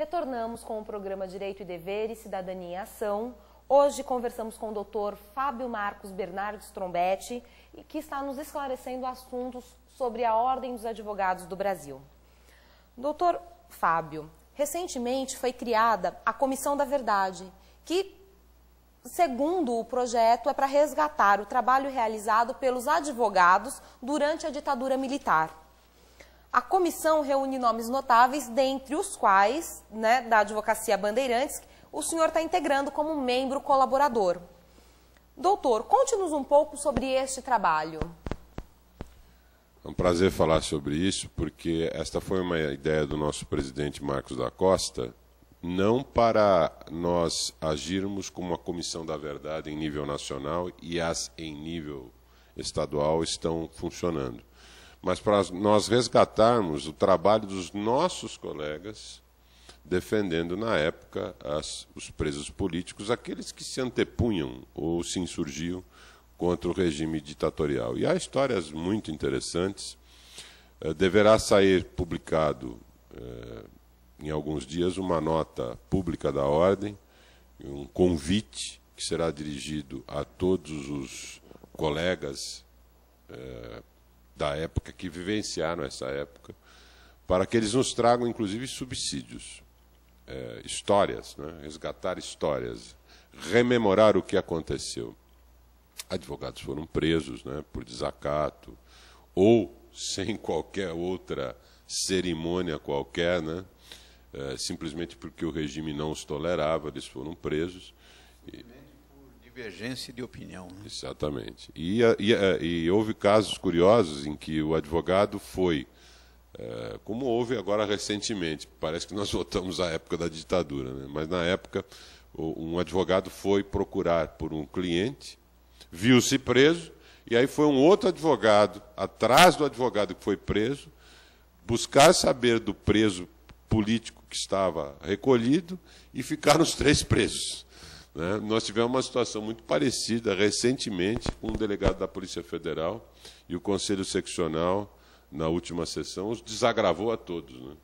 Retornamos com o programa Direito e Dever e Cidadania em Ação. Hoje conversamos com o Dr. Fábio Marcos Bernardes Trombetti, que está nos esclarecendo assuntos sobre a Ordem dos Advogados do Brasil. Doutor Fábio, recentemente foi criada a Comissão da Verdade, que, segundo o projeto, é para resgatar o trabalho realizado pelos advogados durante a ditadura militar. A comissão reúne nomes notáveis, dentre os quais, da Advocacia Bandeirantes, o senhor está integrando como membro colaborador. Doutor, conte-nos um pouco sobre este trabalho. É um prazer falar sobre isso, porque esta foi uma ideia do nosso presidente Marcos da Costa, não para nós agirmos como uma comissão da verdade em nível nacional e as em nível estadual estão funcionando, mas para nós resgatarmos o trabalho dos nossos colegas defendendo, na época, os presos políticos, aqueles que se antepunham ou se insurgiam contra o regime ditatorial. E há histórias muito interessantes. Deverá sair publicado em alguns dias uma nota pública da Ordem, um convite que será dirigido a todos os colegas da época, que vivenciaram essa época, para que eles nos tragam, inclusive, subsídios, histórias, resgatar histórias, rememorar o que aconteceu. Advogados foram presos por desacato ou sem qualquer outra cerimônia qualquer, simplesmente porque o regime não os tolerava, eles foram presos. Divergência de opinião. Exatamente. E houve casos curiosos em que o advogado foi, como houve agora recentemente, parece que nós voltamos à época da ditadura, mas na época um advogado foi procurar por um cliente, viu-se preso, e aí foi um outro advogado, atrás do advogado que foi preso, buscar saber do preso político que estava recolhido, e ficaram os três presos. Nós tivemos uma situação muito parecida recentemente com um delegado da Polícia Federal, e o Conselho Seccional, na última sessão, os desagravou a todos.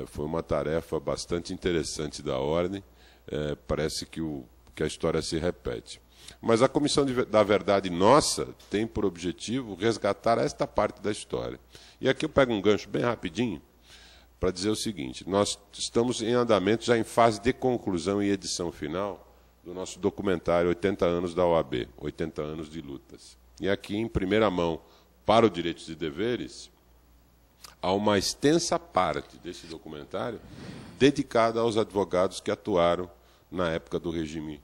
Foi uma tarefa bastante interessante da Ordem, parece que a história se repete. Mas a Comissão da Verdade nossa tem por objetivo resgatar esta parte da história. E aqui eu pego um gancho bem rapidinho, para dizer o seguinte: nós estamos em andamento, já em fase de conclusão e edição final, do nosso documentário 80 anos da OAB, 80 anos de lutas. E aqui, em primeira mão, para o Direitos e Deveres, há uma extensa parte desse documentário dedicada aos advogados que atuaram na época do regime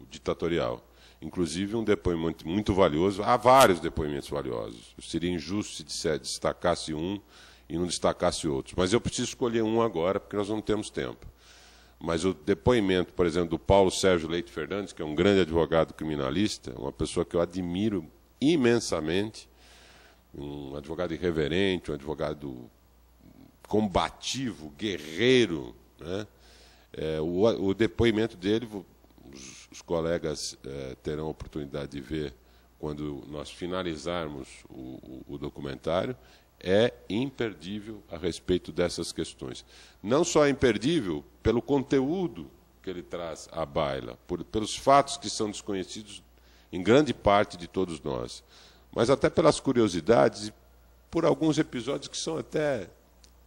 ditatorial. Inclusive um depoimento muito valioso, há vários depoimentos valiosos. Seria injusto se destacasse um e não destacasse outros. Mas eu preciso escolher um agora, porque nós não temos tempo. Mas o depoimento, por exemplo, do Paulo Sérgio Leite Fernandes, que é um grande advogado criminalista, uma pessoa que eu admiro imensamente, um advogado irreverente, um advogado combativo, guerreiro. O depoimento dele, os colegas terão a oportunidade de ver quando nós finalizarmos o documentário, é imperdível a respeito dessas questões. Não só é imperdível pelo conteúdo que ele traz à baila, pelos fatos que são desconhecidos em grande parte de todos nós, mas até pelas curiosidades e por alguns episódios que são até,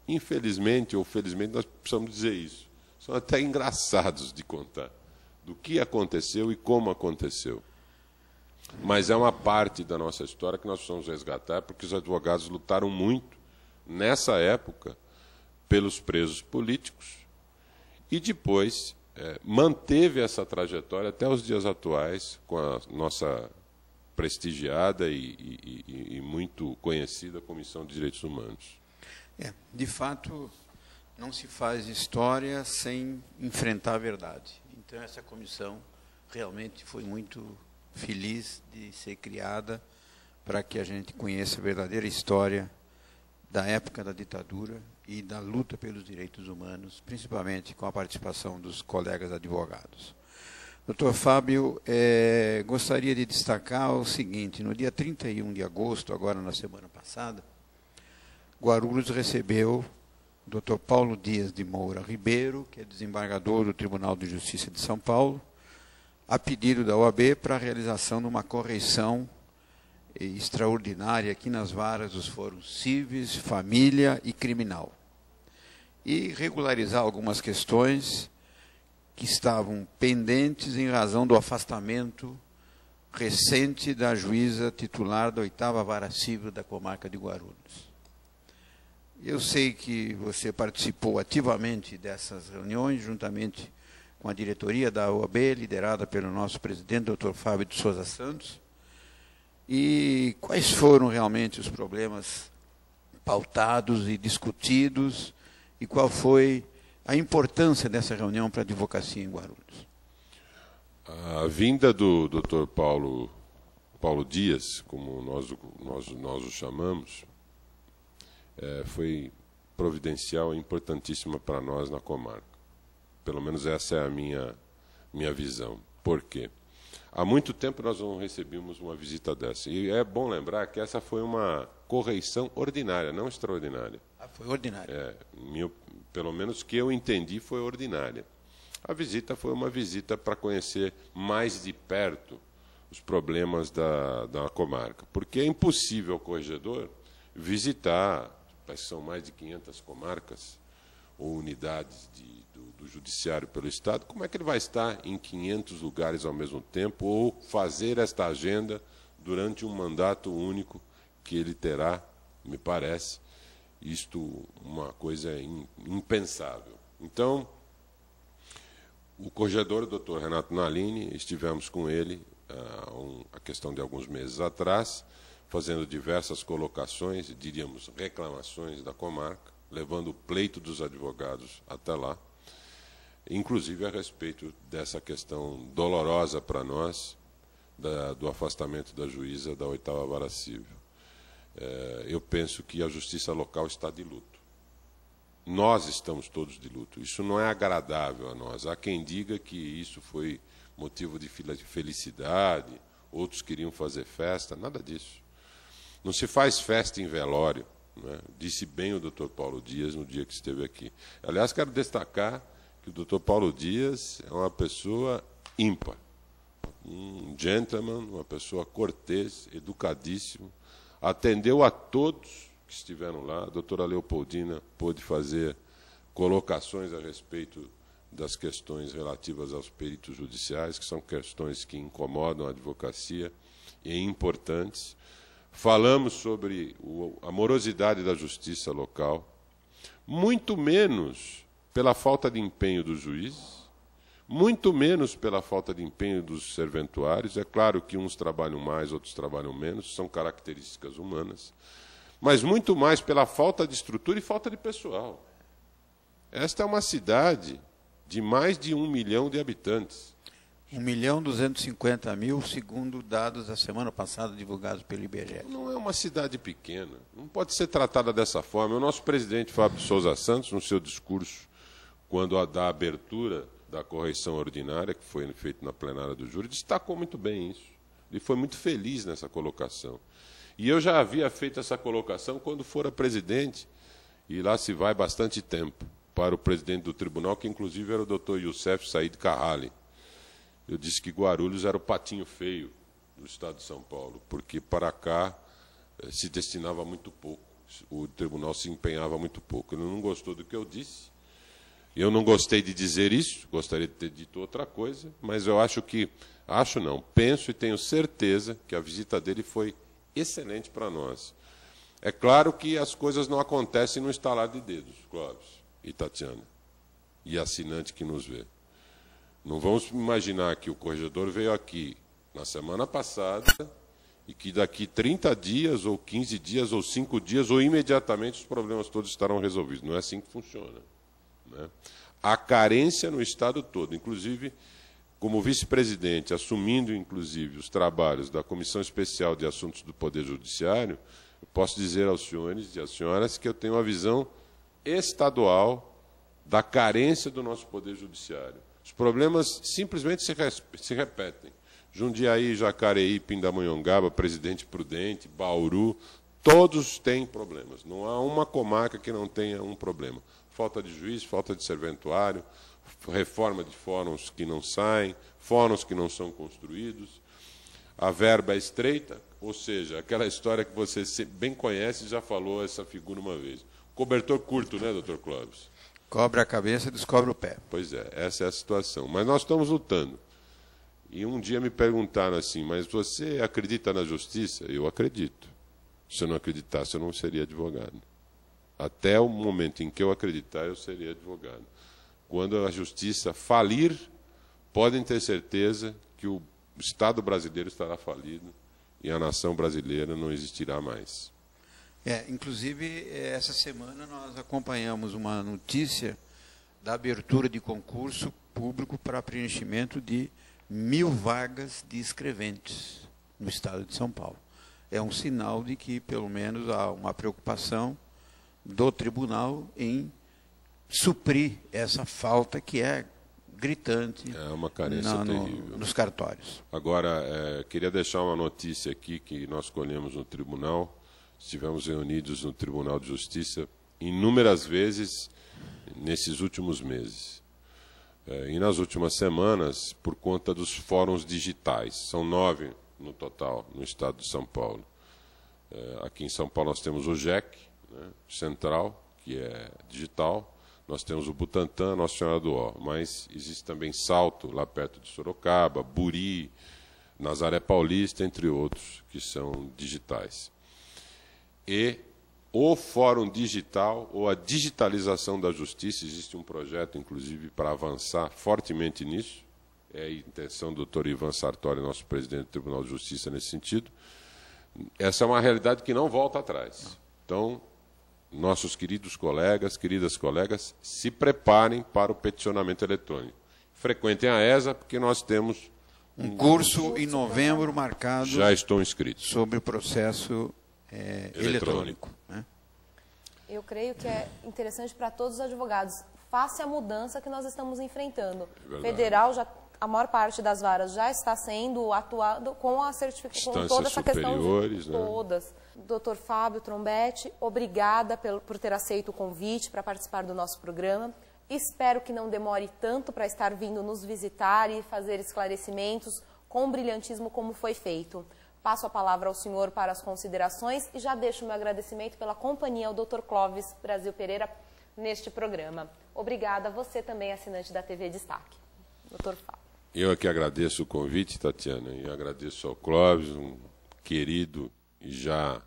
infelizmente ou felizmente, nós precisamos dizer isso, são até engraçados de contar, do que aconteceu e como aconteceu. Mas é uma parte da nossa história que nós precisamos resgatar, porque os advogados lutaram muito, nessa época, pelos presos políticos, e depois manteve essa trajetória até os dias atuais, com a nossa prestigiada e muito conhecida Comissão de Direitos Humanos. De fato, não se faz história sem enfrentar a verdade. Então, essa comissão realmente foi muito feliz de ser criada para que a gente conheça a verdadeira história da época da ditadura e da luta pelos direitos humanos, principalmente com a participação dos colegas advogados. Doutor Fábio, gostaria de destacar o seguinte: no dia 31 de agosto, agora na semana passada, Guarulhos recebeu Dr. Paulo Dias de Moura Ribeiro, que é desembargador do Tribunal de Justiça de São Paulo, a pedido da OAB para a realização de uma correição extraordinária aqui nas varas dos fóruns Civis, Família e Criminal. E regularizar algumas questões que estavam pendentes em razão do afastamento recente da juíza titular da 8ª Vara Civil da comarca de Guarulhos. Eu sei que você participou ativamente dessas reuniões, juntamente com a diretoria da OAB, liderada pelo nosso presidente, Dr. Fábio de Souza Santos. E quais foram realmente os problemas pautados e discutidos, e qual foi a importância dessa reunião para a advocacia em Guarulhos? A vinda do Dr. Paulo Dias, como nós o chamamos, foi providencial e importantíssima para nós na comarca. Pelo menos essa é a minha visão. Por quê? Há muito tempo nós não recebíamos uma visita dessa. E é bom lembrar que essa foi uma correição ordinária, não extraordinária. Ah, foi ordinária. Pelo menos que eu entendi, foi ordinária. A visita foi uma visita para conhecer mais de perto os problemas da comarca. Porque é impossível ao corregedor visitar, são mais de 500 comarcas ou unidades do judiciário pelo Estado. Como é que ele vai estar em 500 lugares ao mesmo tempo ou fazer esta agenda durante um mandato único que ele terá, me parece, isto uma coisa impensável. Então, o corregedor, o Dr. Renato Nalini, estivemos com ele a questão de alguns meses atrás, fazendo diversas colocações, diríamos reclamações da comarca, levando o pleito dos advogados até lá, inclusive a respeito dessa questão dolorosa para nós, do afastamento da juíza da 8ª Vara Civil. Eu penso que a justiça local está de luto. Nós estamos todos de luto. Isso não é agradável a nós. Há quem diga que isso foi motivo de felicidade, outros queriam fazer festa, nada disso. Não se faz festa em velório, né? Disse bem o Dr. Paulo Dias no dia que esteve aqui. Aliás, quero destacar que o Dr. Paulo Dias é uma pessoa ímpar, um gentleman, uma pessoa cortês, educadíssimo, atendeu a todos que estiveram lá. A doutora Leopoldina pôde fazer colocações a respeito das questões relativas aos peritos judiciais, que são questões que incomodam a advocacia e importantes. Falamos sobre a morosidade da justiça local, muito menos pela falta de empenho dos juízes, muito menos pela falta de empenho dos serventuários. É claro que uns trabalham mais, outros trabalham menos, são características humanas, mas muito mais pela falta de estrutura e falta de pessoal. Esta é uma cidade de mais de 1 milhão de habitantes. 1.250.000, segundo dados da semana passada divulgados pelo IBGE. Não é uma cidade pequena, não pode ser tratada dessa forma. O nosso presidente Fábio de Souza Santos, no seu discurso, quando da abertura da correição ordinária, que foi feita na plenária do júri, destacou muito bem isso. Ele foi muito feliz nessa colocação. E eu já havia feito essa colocação quando fora presidente, e lá se vai bastante tempo, para o presidente do tribunal, que inclusive era o Dr. Youssef Said Carrali. Eu disse que Guarulhos era o patinho feio do estado de São Paulo, porque para cá se destinava muito pouco, o tribunal se empenhava muito pouco. Ele não gostou do que eu disse, eu não gostei de dizer isso, gostaria de ter dito outra coisa, mas eu penso e tenho certeza que a visita dele foi excelente para nós. É claro que as coisas não acontecem no estalar de dedos, Clóvis e Tatiana, e assinante que nos vê. Não vamos imaginar que o corregedor veio aqui na semana passada e que daqui 30 dias, ou 15 dias, ou 5 dias, ou imediatamente os problemas todos estarão resolvidos. Não é assim que funciona, né? Há carência no Estado todo, inclusive, como vice-presidente, assumindo, inclusive, os trabalhos da Comissão Especial de Assuntos do Poder Judiciário, eu posso dizer aos senhores e às senhoras que eu tenho uma visão estadual da carência do nosso Poder Judiciário. Os problemas simplesmente se repetem. Jundiaí, Jacareí, Pindamonhangaba, Presidente Prudente, Bauru, Todos têm problemas. Não há uma comarca que não tenha um problema. Falta de juiz, falta de serventuário, reforma de fóruns que não saem, fóruns que não são construídos, a verba é estreita, ou seja, aquela história que você bem conhece, já falou essa figura uma vez. Cobertor curto, né, doutor Clóvis? Cobre a cabeça e descobre o pé. Pois é, essa é a situação. Mas nós estamos lutando. E um dia me perguntaram assim, mas você acredita na justiça? Eu acredito. Se eu não acreditasse, eu não seria advogado. Até o momento em que eu acreditar, eu seria advogado. Quando a justiça falir, podem ter certeza que o Estado brasileiro estará falido e a nação brasileira não existirá mais. Inclusive, essa semana nós acompanhamos uma notícia da abertura de concurso público para preenchimento de 1.000 vagas de escreventes no estado de São Paulo. É um sinal de que, pelo menos, há uma preocupação do tribunal em suprir essa falta que é gritante. É uma carência terrível. Nos cartórios. Agora, queria deixar uma notícia aqui que nós colhemos no tribunal. Estivemos reunidos no Tribunal de Justiça inúmeras vezes nesses últimos meses. E nas últimas semanas, por conta dos fóruns digitais. São 9 no total, no estado de São Paulo. Aqui em São Paulo nós temos o JEC, né, Central, que é digital. Nós temos o Butantã, Nossa Senhora do Ó. Mas existe também Salto, lá perto de Sorocaba, Buri, Nazaré Paulista, entre outros, que são digitais. E o Fórum Digital, ou a digitalização da justiça, existe um projeto, inclusive, para avançar fortemente nisso. É a intenção do Dr. Ivan Sartori, nosso presidente do Tribunal de Justiça, nesse sentido. Essa é uma realidade que não volta atrás. Então, nossos queridas colegas, se preparem para o peticionamento eletrônico. Frequentem a ESA, porque nós temos um curso em novembro marcado. Já estou inscrito. Sobre o processo eletrônico. Né? Eu creio que é interessante para todos os advogados. Face a mudança que nós estamos enfrentando. Federal, a maior parte das varas já está sendo atuado com a certificação, com toda essa questão de todas. Doutor Fábio Trombete, obrigada por ter aceito o convite para participar do nosso programa. Espero que não demore tanto para estar vindo nos visitar e fazer esclarecimentos com brilhantismo como foi feito. Passo a palavra ao senhor para as considerações e já deixo o meu agradecimento pela companhia ao Dr. Clóvis Brasil Pereira neste programa. Obrigada a você também, assinante da TV Destaque. Dr. Fábio. Eu aqui agradeço o convite, Tatiana, e agradeço ao Clóvis, um querido e já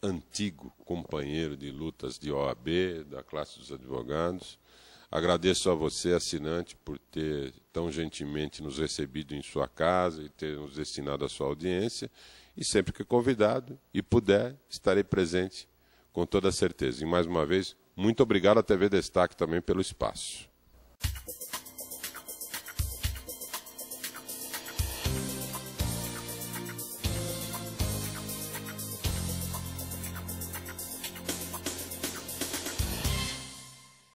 antigo companheiro de lutas de OAB, da classe dos advogados. Agradeço a você, assinante, por ter tão gentilmente nos recebido em sua casa e ter nos destinado a sua audiência. E sempre que convidado e puder, estarei presente com toda certeza. E mais uma vez, muito obrigado à TV Destaque também pelo espaço.